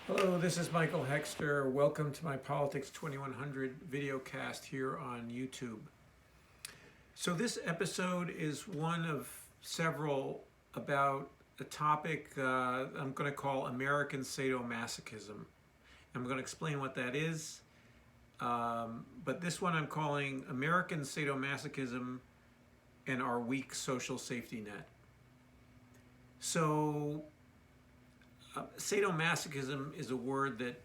Hello, this is Michael Hexter. Welcome to my Politics 2100 video cast here on YouTube. So this episode is one of several about a topic I'm going to call American sadomasochism. I'm going to explain what that is, but this one I'm calling American sadomasochism and our weak social safety net. So sadomasochism is a word that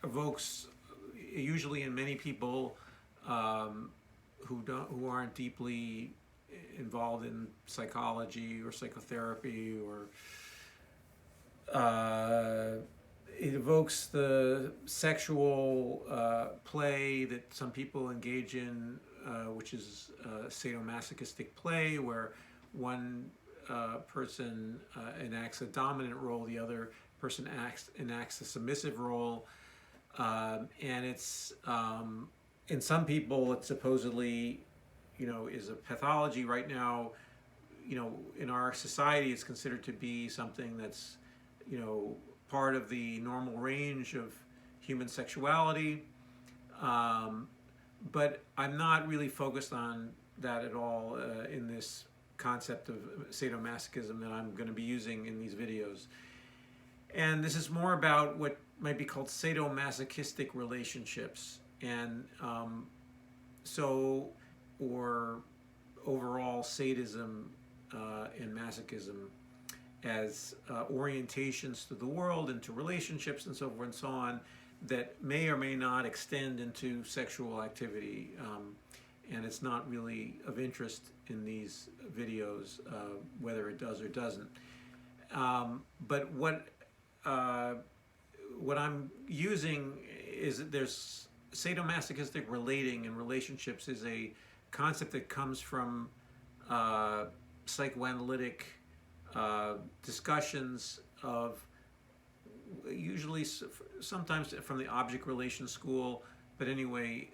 evokes, usually in many people who aren't deeply involved in psychology or psychotherapy, or it evokes the sexual play that some people engage in, which is sadomasochistic play, where one person enacts a dominant role, the other person enacts a submissive role, and it's in some people it supposedly, is a pathology. Right now, in our society, it's considered to be something that's, part of the normal range of human sexuality. But I'm not really focused on that at all in this concept of sadomasochism that I'm going to be using in these videos. And this is more about what might be called sadomasochistic relationships, and or overall sadism and masochism as orientations to the world and to relationships and so forth and so on, that may or may not extend into sexual activity. And it's not really of interest in these videos whether it does or doesn't. But what I'm using is that there's sadomasochistic relating and relationships is a concept that comes from psychoanalytic discussions of, usually sometimes from the object relation school, but anyway,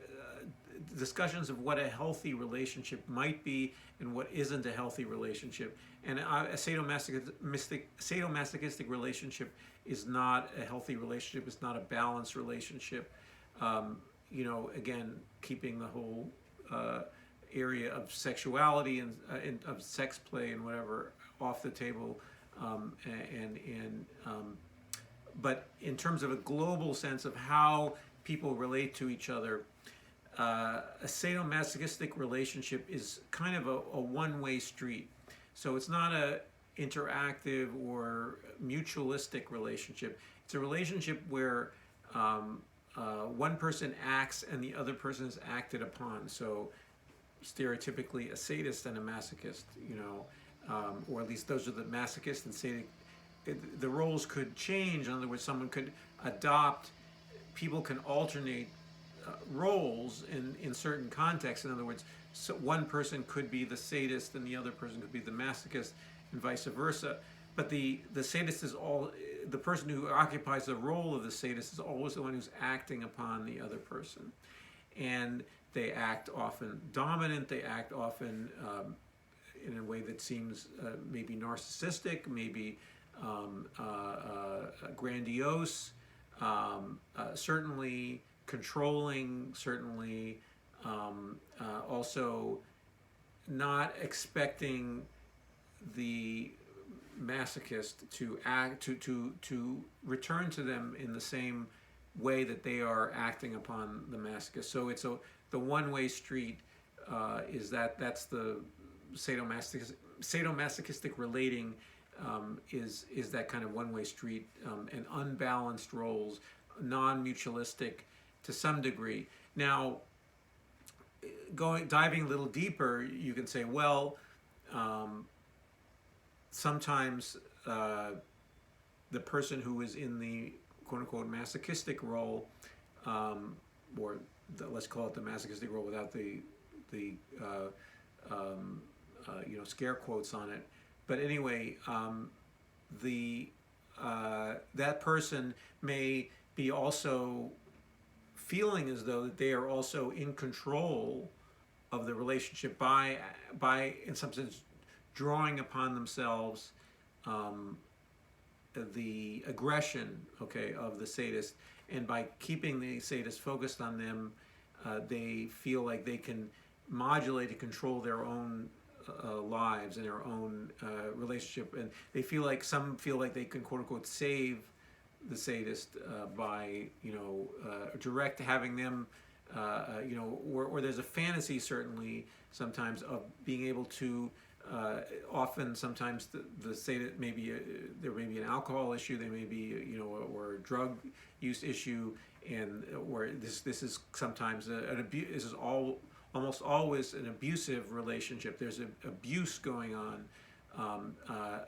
discussions of what a healthy relationship might be and what isn't a healthy relationship. And a sadomasochistic relationship is not a healthy relationship. It's not a balanced relationship. Again, keeping the whole area of sexuality and of sex play and whatever off the table, but in terms of a global sense of how people relate to each other, a sadomasochistic relationship is kind of a one-way street. So it's not a interactive or mutualistic relationship. It's a relationship where one person acts and the other person is acted upon. So stereotypically a sadist and a masochist, or at least those are the masochist and sadist. The roles could change. In other words, someone could adopt, people can alternate roles in certain contexts. In other words, so one person could be the sadist and the other person could be the masochist, and vice versa. But the sadist is the person who occupies the role of the sadist is always the one who's acting upon the other person, and they act often dominant. They act often in a way that seems maybe narcissistic, maybe grandiose, certainly controlling, certainly also not expecting the masochist to act to return to them in the same way that they are acting upon the masochist. So it's the one-way street. That's the sadomasochistic relating, is that kind of one-way street, and unbalanced roles, non-mutualistic to some degree. Now, diving a little deeper, you can say, well, sometimes the person who is in the quote-unquote masochistic role, let's call it the masochistic role without the scare quotes on it. But anyway, that person may be also feeling as though that they are also in control of the relationship by in some sense drawing upon themselves the aggression, okay, of the sadist, and by keeping the sadist focused on them, they feel like they can modulate and control their own lives and their own relationship, and some feel like they can, quote unquote, save the sadist by direct having them or there's a fantasy certainly sometimes of being able to often sometimes the sadist there may be an alcohol issue, there may be or a drug use issue, and or this is sometimes an abuse. This is almost always an abusive relationship. There's an abuse going on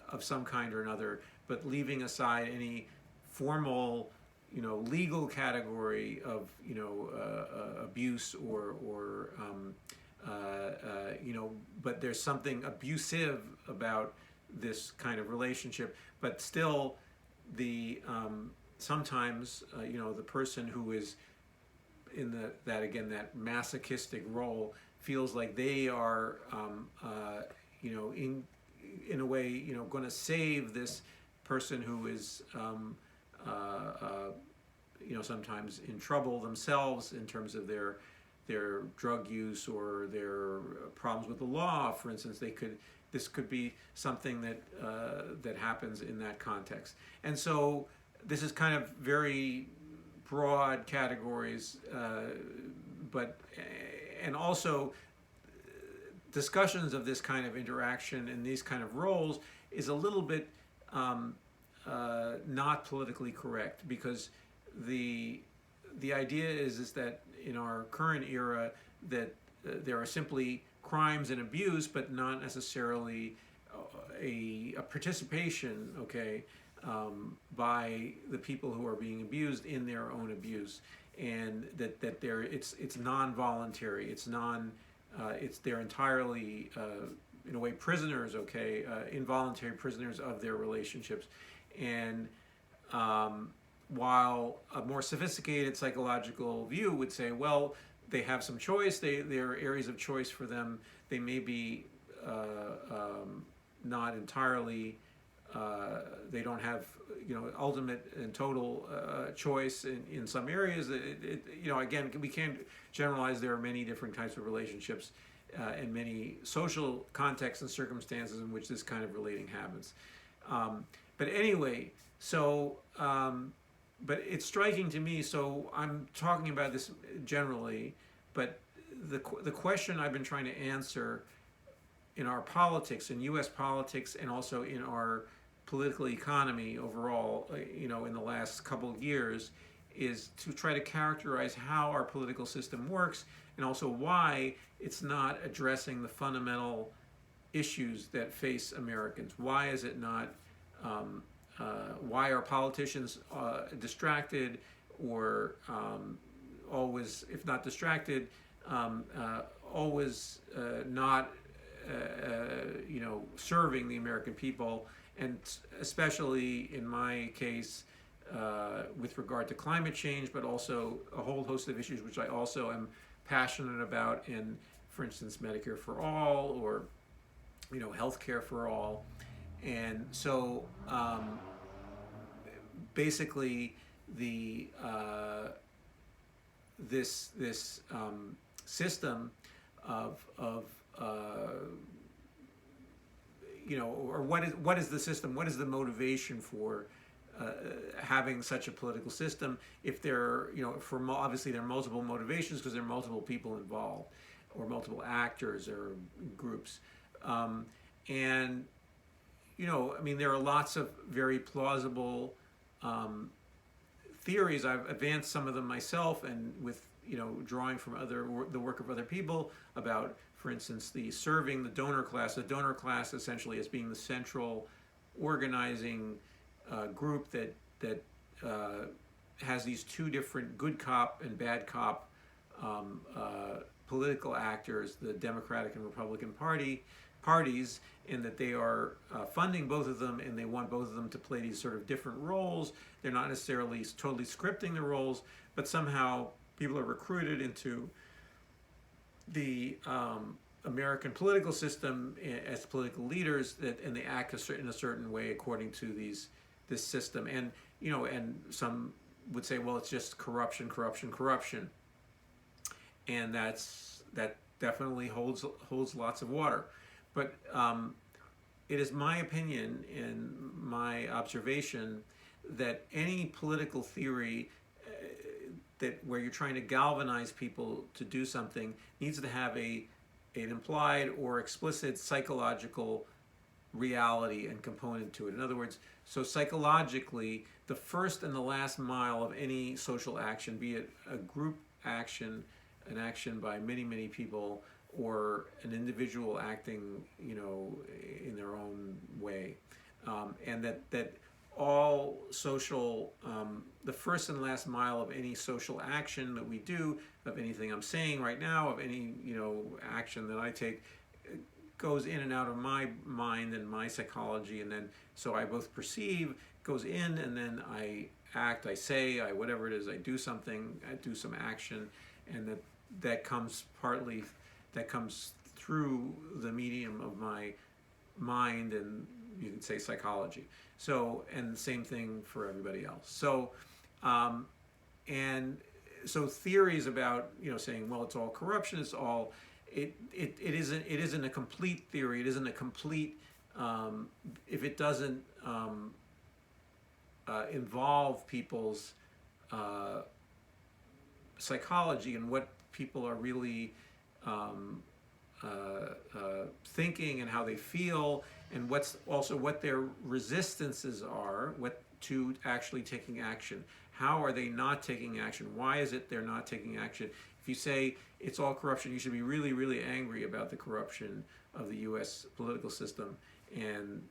of some kind or another, but leaving aside any formal, legal category of, abuse or but there's something abusive about this kind of relationship. But still, sometimes, the person who is in that masochistic role feels like they are, in a way, going to save this person who is, sometimes in trouble themselves in terms of their drug use or their problems with the law, for instance. This could be something that happens in that context. And so this is kind of very broad categories, and also discussions of this kind of interaction and these kind of roles is a little bit not politically correct, because the idea is that in our current era that there are simply crimes and abuse, but not necessarily a participation, okay, by the people who are being abused in their own abuse, and that it's non-voluntary, they're entirely in a way prisoners, okay, involuntary prisoners of their relationships. And while a more sophisticated psychological view would say, well, they have some choice, there are areas of choice for them, they may be not entirely, they don't have ultimate and total choice in some areas. Again, we can't generalize. There are many different types of relationships and many social contexts and circumstances in which this kind of relating happens. But anyway, so but it's striking to me, so I'm talking about this generally, but the question I've been trying to answer in our politics, in U.S. politics, and also in our political economy overall, in the last couple of years, is to try to characterize how our political system works, and also why it's not addressing the fundamental issues that face Americans. Why is it not? Why are politicians distracted, or always, if not distracted, always not, serving the American people, and especially in my case, with regard to climate change, but also a whole host of issues which I also am passionate about, in, for instance, Medicare for all, or healthcare for all. And so basically this system of or what is the system? What is the motivation for having such a political system? If there, obviously there are multiple motivations, because there are multiple people involved, or multiple actors or groups, and there are lots of very plausible theories. I've advanced some of them myself, and with drawing from the work of other people about, for instance, the donor class essentially as being the central organizing group that has these two different good cop and bad cop political actors, the Democratic and Republican parties, and that they are funding both of them, and they want both of them to play these sort of different roles. They're not necessarily totally scripting the roles, but somehow people are recruited into the American political system as political leaders, and they act in a certain way according to this this system. And and some would say, well, it's just corruption, corruption, corruption, and that definitely holds lots of water. But it is my opinion and my observation that any political theory that where you're trying to galvanize people to do something needs to have an implied or explicit psychological reality and component to it. In other words, so psychologically, the first and the last mile of any social action, be it a group action, an action by many, many people, or an individual acting, in their own way, and that all social, the first and last mile of any social action that we do, of anything I'm saying right now, of any action that I take, goes in and out of my mind and my psychology, and then so I both perceive, goes in, and then I act, I say, whatever it is, I do something, I do some action, and that comes through the medium of my mind, and you can say psychology. So, and the same thing for everybody else. So, and so theories about saying, well, it's all corruption, it's all it isn't a complete theory. It isn't a complete if it doesn't involve people's psychology and what people are really thinking and how they feel, and what their resistances are to actually taking action. How are they not taking action? Why is it they're not taking action? If you say it's all corruption, you should be really, really angry about the corruption of the U.S. political system. And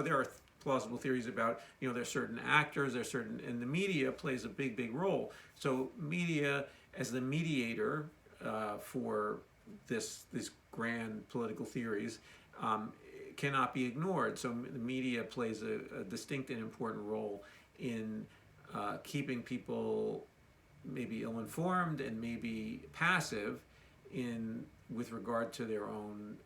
there are plausible theories about there's certain actors, and the media plays a big, big role. So media as the mediator for these grand political theories cannot be ignored. So the media plays a distinct and important role in keeping people maybe ill-informed and maybe passive with regard to their own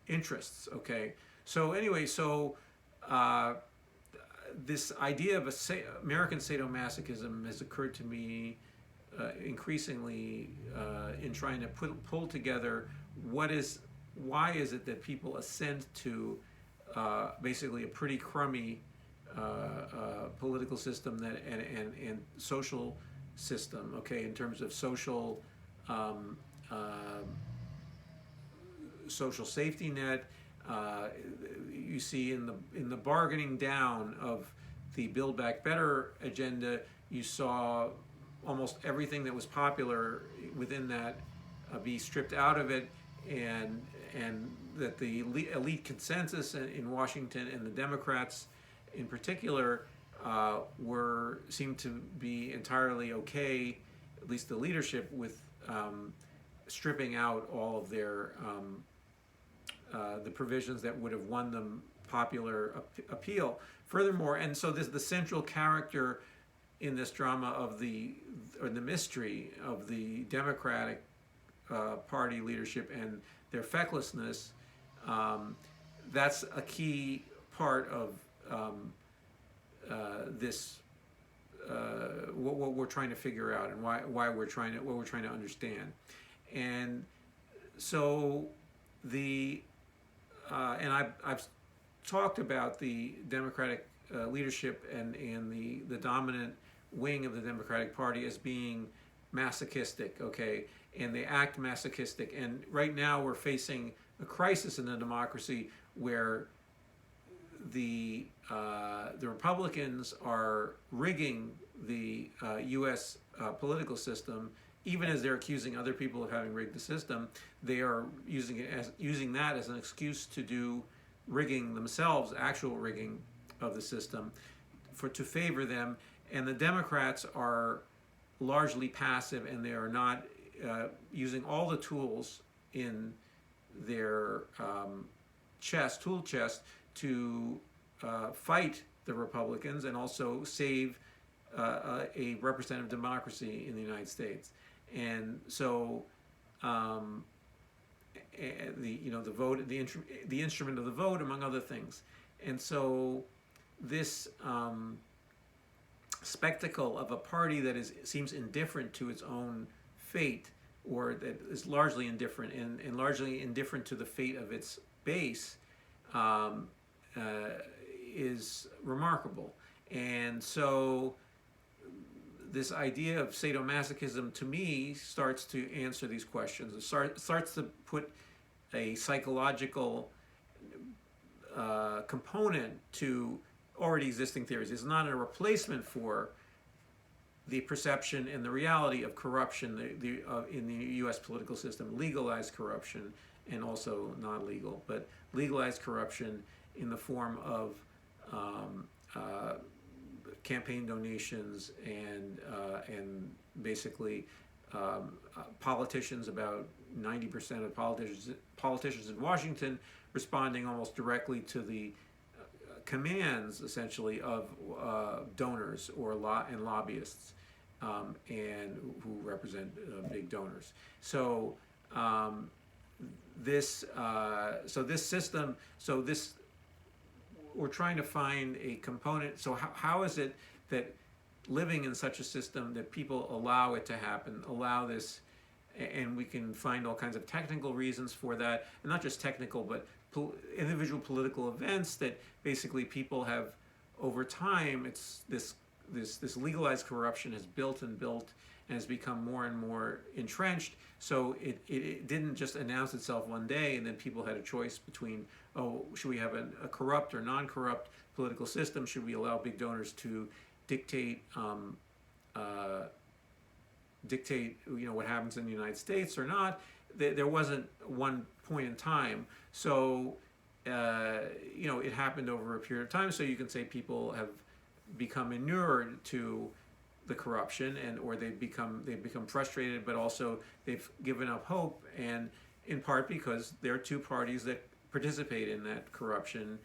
interests. Okay. So anyway, this idea of American sadomasochism has occurred to me increasingly in trying to pull together why is it that people assent to basically a pretty crummy political system and social system, okay, in terms of social safety net. You see in the bargaining down of the Build Back Better agenda, you saw almost everything that was popular within that be stripped out of it, and that the elite consensus in Washington and the Democrats in particular seemed to be entirely okay, at least the leadership, with stripping out all of their the provisions that would have won them popular appeal. Furthermore, and so the central character in this drama of the mystery of the Democratic Party leadership and their fecklessness, that's a key part of this what we're trying to figure out, and what we're trying to understand. And so and I've talked about the Democratic leadership and the dominant wing of the Democratic Party as being masochistic, okay, and they act masochistic. And right now we're facing a crisis in the democracy where the Republicans are rigging the U.S. Political system. Even as they're accusing other people of having rigged the system, they are using that as an excuse to do rigging themselves, actual rigging of the system, to favor them. And the Democrats are largely passive, and they are not using all the tools in their tool chest to fight the Republicans and also save a representative democracy in the United States. And so, the vote, the instrument of the vote, among other things. And so this spectacle of a party that seems indifferent to its own fate, or that is largely indifferent and largely indifferent to the fate of its base, is remarkable. And so this idea of sadomasochism, to me, starts to answer these questions. It starts to put a psychological component to already existing theories. It's not a replacement for the perception and the reality of corruption in the U.S. political system, legalized corruption and also non-legal, but legalized corruption in the form of campaign donations and basically politicians, about 90% of politicians in Washington responding almost directly to the commands, essentially, of donors and lobbyists, and who represent big donors. So this system, we're trying to find a component. So how is it that living in such a system that people allow it to happen, allow this, and we can find all kinds of technical reasons for that, and not just technical, but individual political events that basically people have over time. It's this legalized corruption has built and has become more and more entrenched. So it didn't just announce itself one day and then people had a choice between, oh, should we have a corrupt or non-corrupt political system? Should we allow big donors to dictate what happens in the United States or not? There wasn't one point in time. So it happened over a period of time. So you can say people have become inured to the corruption, or they've become frustrated, but also they've given up hope, and in part because there are two parties that participate in that corruption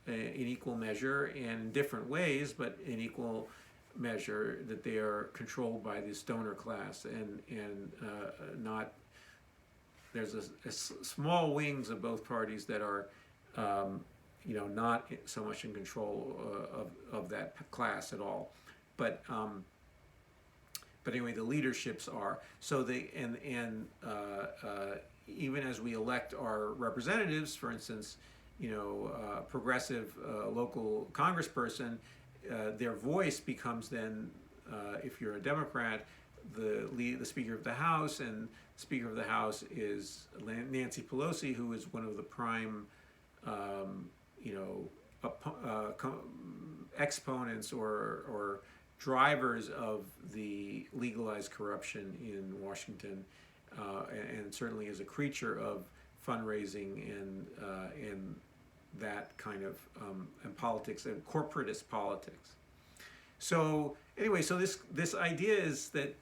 in equal measure and in different ways, but in equal measure, that they are controlled by this donor class, and not, there's a small wings of both parties that are not so much in control of that class at all, but anyway, the leaderships are. So even as we elect our representatives, for instance, progressive local congressperson, their voice becomes then, if you're a Democrat, the Speaker of the House, and the Speaker of the House is Nancy Pelosi, who is one of the prime, exponents or drivers of the legalized corruption in Washington, and certainly is a creature of fundraising and that kind of and politics and corporatist politics. So anyway, so this idea is that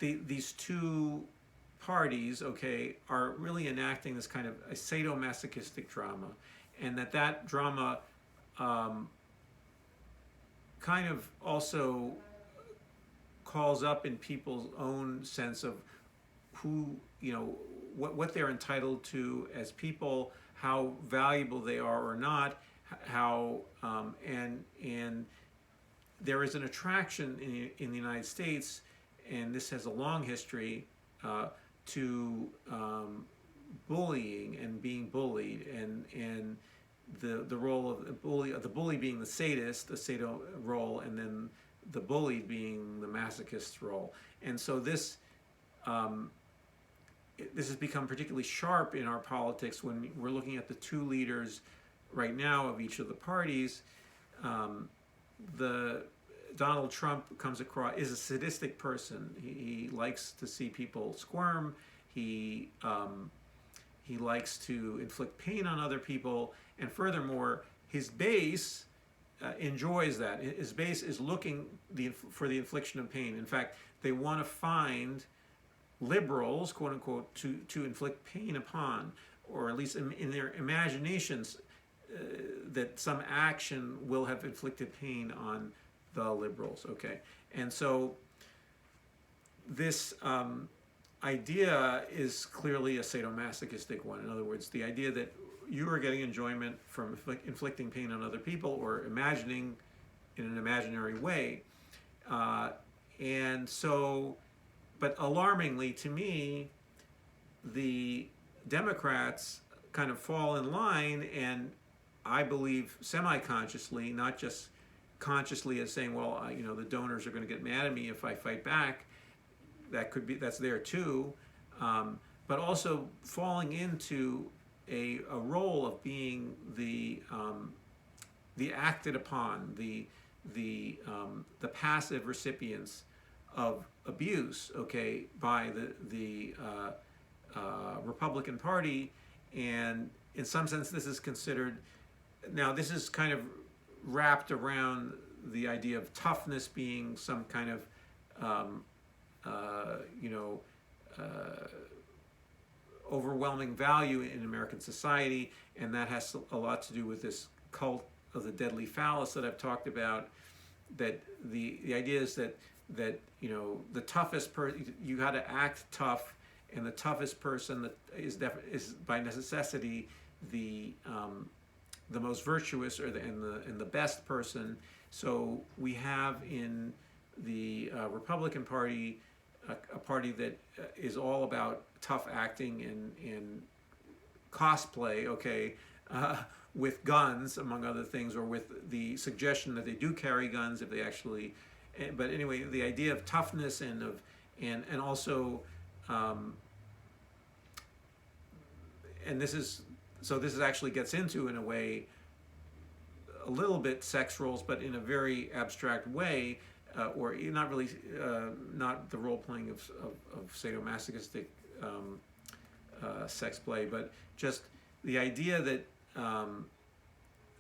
these two parties, okay, are really enacting this kind of a sadomasochistic drama, and that drama kind of also calls up in people's own sense of who, what they're entitled to as people, how valuable they are or not, how and there is an attraction in the United States, and this has a long history, to bullying and being bullied, and the role of the bully being the sadist, the sado role, and then the bullied being the masochist role. And so this has become particularly sharp in our politics when we're looking at the two leaders right now of each of the parties. Donald Trump comes across is a sadistic person. He likes to see people squirm. He likes to inflict pain on other people, and furthermore, his base enjoys that. His base is looking for the infliction of pain. In fact, they want to find liberals, quote unquote, to inflict pain upon, or at least in their imaginations, that some action will have inflicted pain on the liberals. Okay, and so this idea is clearly a sadomasochistic one. In other words, the idea that you are getting enjoyment from inflicting pain on other people or imagining in an imaginary way. And so, but alarmingly to me, the Democrats kind of fall in line, and I believe semi-consciously, not just consciously as saying, well, the donors are going to get mad at me if I fight back. That could be, that's there too, but also falling into a role of being the acted upon, the passive recipients of abuse, okay, by the Republican Party, and in some sense this is considered, now this is kind of wrapped around the idea of toughness being some kind of overwhelming value in American society, and that has a lot to do with this cult of the deadly phallus that I've talked about. That the idea is that the toughest person, you got to act tough, and the toughest person that is by necessity the most virtuous or the best person. So we have in the Republican Party a party that is all about tough acting and cosplay, okay, with guns, among other things, or with the suggestion that they do carry guns if they actually. But anyway, the idea of toughness and also, and this actually gets into, in a way, a little bit sex roles, but in a very abstract way. Or not really, not the role playing of sadomasochistic sex play, but just the idea that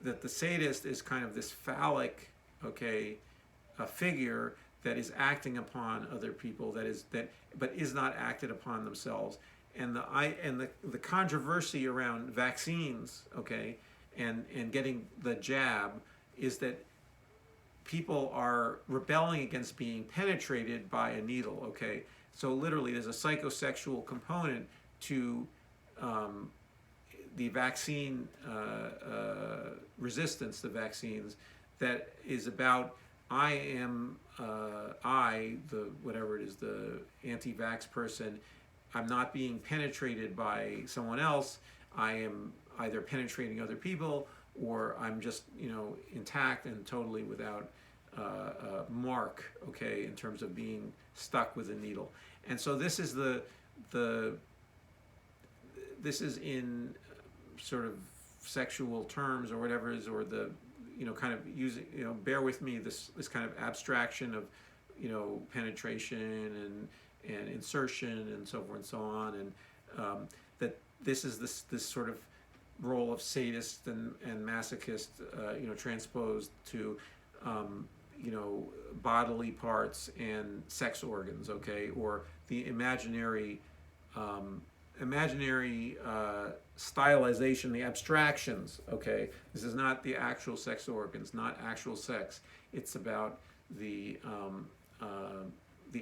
that the sadist is kind of this phallic, okay, figure that is acting upon other people, but is not acted upon themselves, and the controversy around vaccines, okay, and getting the jab is that people are rebelling against being penetrated by a needle, okay? So literally there's a psychosexual component to the vaccine resistance to vaccines that is about the whatever it is, the anti-vax person, I'm not being penetrated by someone else, I am either penetrating other people, or I'm just, intact and totally without mark, okay, in terms of being stuck with a needle. And so this is this is in sort of sexual terms or whatever it is, or the, kind of using, bear with me, this kind of abstraction of, penetration and insertion and so forth and so on, and that this is this sort of role of sadist and masochist, transposed to, bodily parts and sex organs, okay, or the imaginary stylization, the abstractions, okay. This is not the actual sex organs, not actual sex. It's about the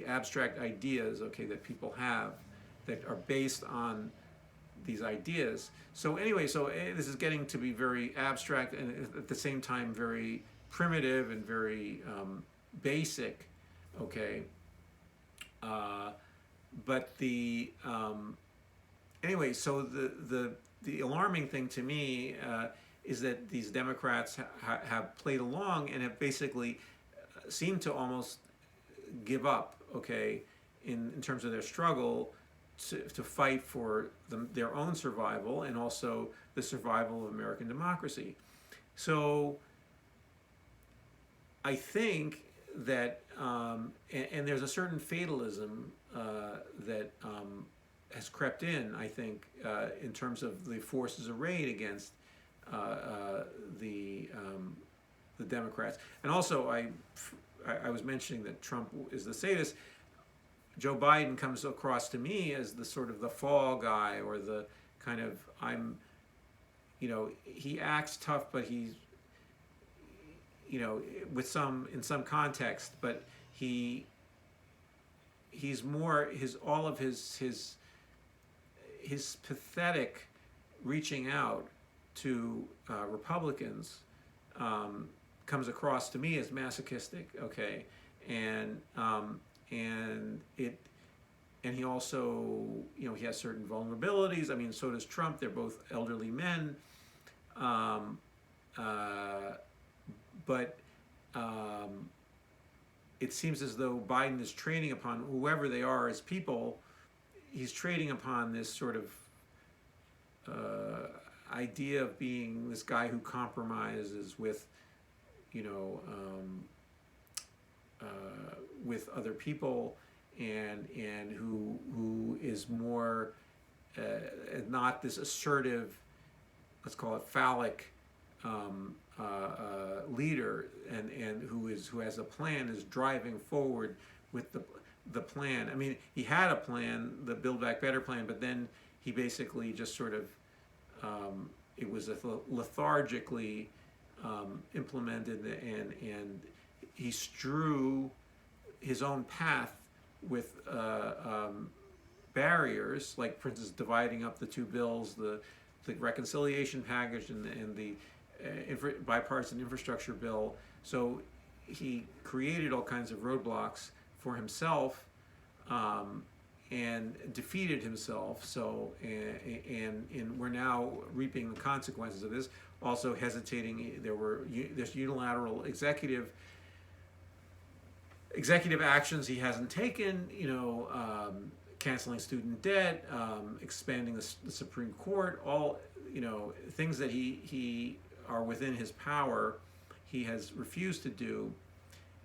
abstract ideas, okay, that people have that are based on these ideas. So anyway, this is getting to be very abstract and at the same time very primitive and very basic, okay. But anyway, so the alarming thing to me is that these Democrats have played along and have basically seemed to almost give up, okay, in terms of their struggle to fight for their own survival and also the survival of American democracy. So I think that, and there's a certain fatalism that has crept in, I think, in terms of the forces arrayed against the Democrats. And also, I was mentioning that Trump is the sadist. Joe Biden comes across to me as the sort of the fall guy, or the kind of, he acts tough, but he's, in some context, but he he's more all of his pathetic reaching out to Republicans comes across to me as masochistic. Okay, and he also, he has certain vulnerabilities. I mean, so does Trump. They're both elderly men. But it seems as though Biden is trading upon whoever they are as people. He's trading upon this sort of idea of being this guy who compromises with, with other people, and who is more not this assertive, let's call it phallic, leader, and who has a plan, is driving forward with the plan. I mean, he had a plan, the Build Back Better plan, but then he basically just sort of it was lethargically implemented, and he strew his own path with barriers, like, for instance, dividing up the two bills, the reconciliation package and the bipartisan infrastructure bill. So he created all kinds of roadblocks for himself, and defeated himself. So and we're now reaping the consequences of this. Also hesitating. There's unilateral executive actions he hasn't taken. Canceling student debt, expanding the Supreme Court. All things that he are within his power, he has refused to do.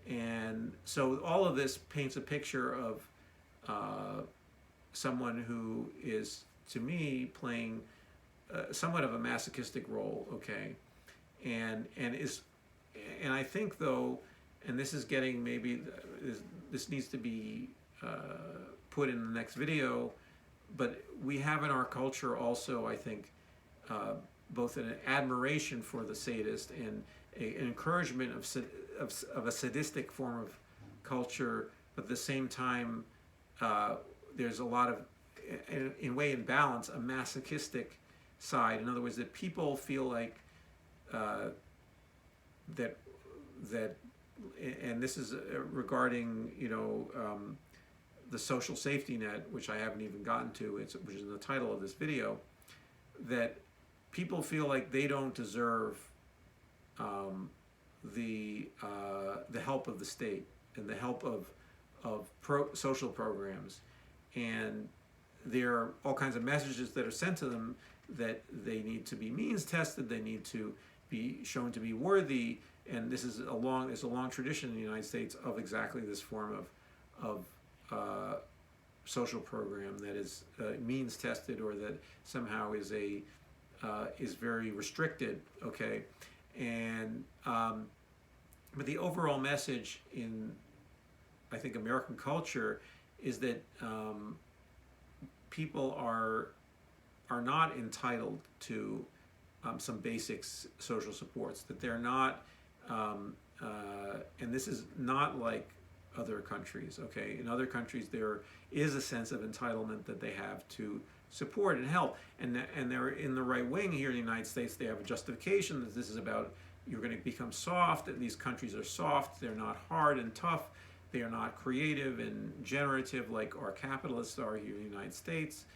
And so all of this paints a picture of someone who is, to me, playing somewhat of a masochistic role, okay, and I think, though, and this is getting, maybe this needs to be put in the next video, but we have in our culture also, I think, both an admiration for the sadist and an encouragement of a sadistic form of culture, but at the same time, there's a lot of, in balance, a masochistic side. In other words, that people feel like that, and this is regarding the social safety net, which I haven't even gotten to, which is in the title of this video, that people feel like they don't deserve the help of the state and the help of social programs, and there are all kinds of messages that are sent to them that they need to be means tested, they need to be shown to be worthy, and there's a long tradition in the United States of exactly this form of social program that is means tested, or that somehow is very restricted, okay, and but the overall message in, I think, American culture is that people are not entitled to some basic social supports, that they're not, and this is not like other countries, okay? In other countries, there is a sense of entitlement that they have to support and help, and they're in the right wing here in the United States. They have a justification that this is about, you're going to become soft, that these countries are soft, they're not hard and tough, they are not creative and generative like our capitalists are here in the United States.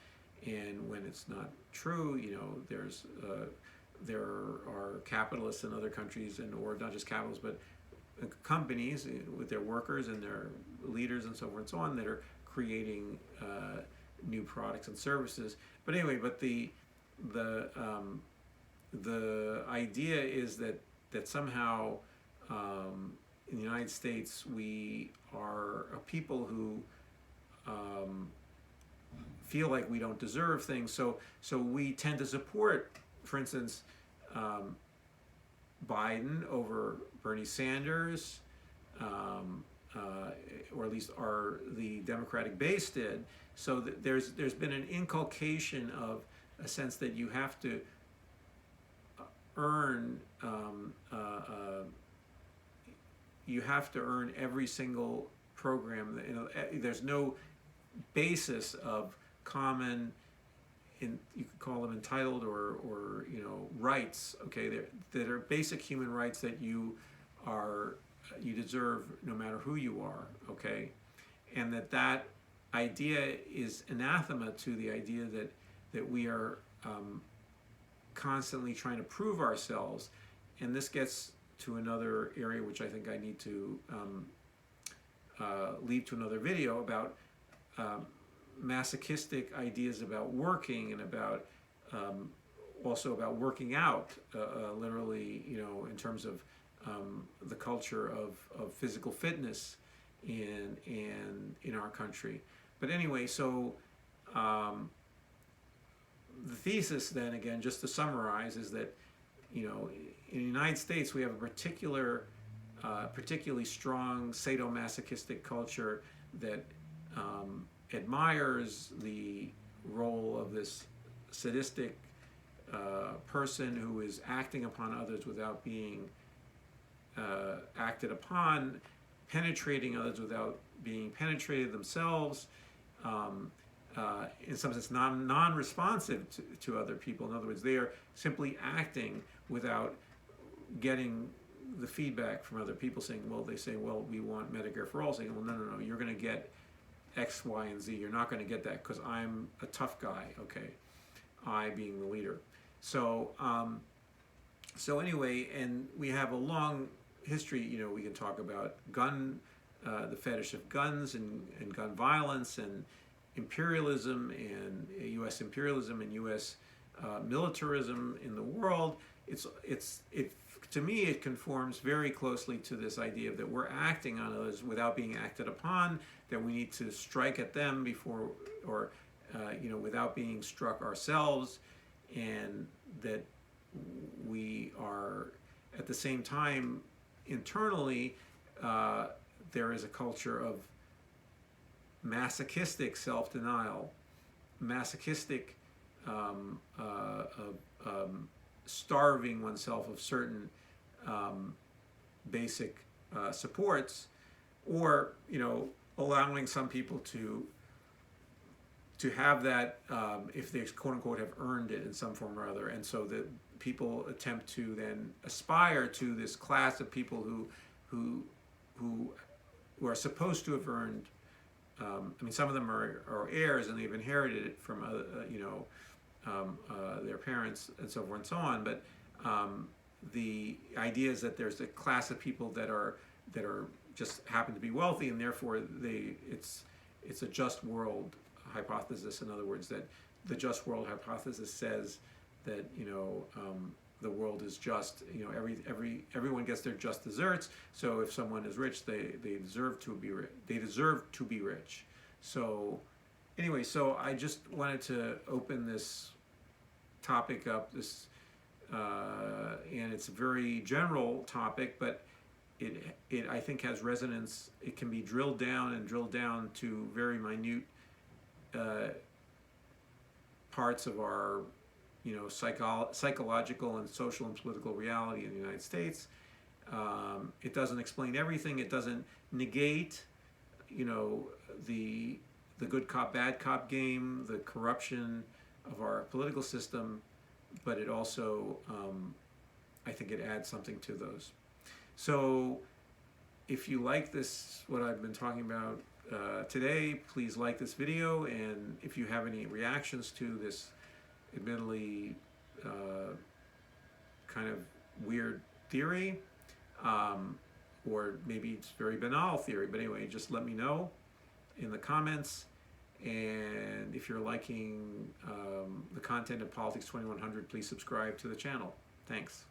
And when it's not true, there are capitalists in other countries, or not just capitalists, but companies with their workers and their leaders and so forth and so on, that are creating new products and services. But anyway, but the idea is that somehow in the United States we are a people who feel like we don't deserve things, so we tend to support, for instance, Biden over Bernie Sanders, or at least the Democratic base did. So there's been an inculcation of a sense that you have to earn every single program. You know, there's no basis of common, you could call them entitled or you know, rights. Okay, that are basic human rights that you deserve no matter who you are. Okay, and that idea is anathema to the idea that we are constantly trying to prove ourselves. And this gets to another area which I think I need to leave to another video about masochistic ideas about working, and about also about working out, literally, you know, in terms of the culture of physical fitness in our country. But anyway, so the thesis then, again, just to summarize, is that, you know, in the United States we have a particularly strong sadomasochistic culture that admires the role of this sadistic person who is acting upon others without being acted upon, penetrating others without being penetrated themselves, in some sense non-responsive to other people. In other words, they are simply acting without getting the feedback from other people saying, well, they say, well, we want Medicare for all, saying, well, no, you're going to get X, Y, and Z. You're not going to get that because I'm a tough guy, okay? I being the leader. So, so anyway, and we have a long history. You know, we can talk about the fetish of guns and gun violence and imperialism and U.S. imperialism and U.S. Militarism in the world. To me, it conforms very closely to this idea that we're acting on others without being acted upon, that we need to strike at them before, or you know, without being struck ourselves, and that we are at the same time internally there is a culture of masochistic self-denial, masochistic starving oneself of certain basic supports, or, you know, allowing some people to have that if they quote unquote have earned it in some form or other. And so that people attempt to then aspire to this class of people who are supposed to have earned. I mean, some of them are heirs and they've inherited it from you know, their parents and so forth and so on. But the idea is that there's a class of people that are just happen to be wealthy, and therefore it's a just world hypothesis. In other words, that the just world hypothesis says that, you know, the world is just, you know, everyone gets their just desserts. So if someone is rich, they deserve to be rich. They deserve to be rich. So anyway, so I just wanted to open this topic up. This and it's a very general topic, but it I think has resonance. It can be drilled down to very minute parts of our, you know, psychological and social and political reality in the United States. It doesn't explain everything. It doesn't negate, you know, the good cop, bad cop game, the corruption of our political system, but it also, I think it adds something to those. So if you like this, what I've been talking about today, please like this video, and if you have any reactions to this admittedly kind of weird theory, or maybe it's very banal theory, but anyway, just let me know in the comments. And if you're liking the content of Politics 2100, please subscribe to the channel. Thanks.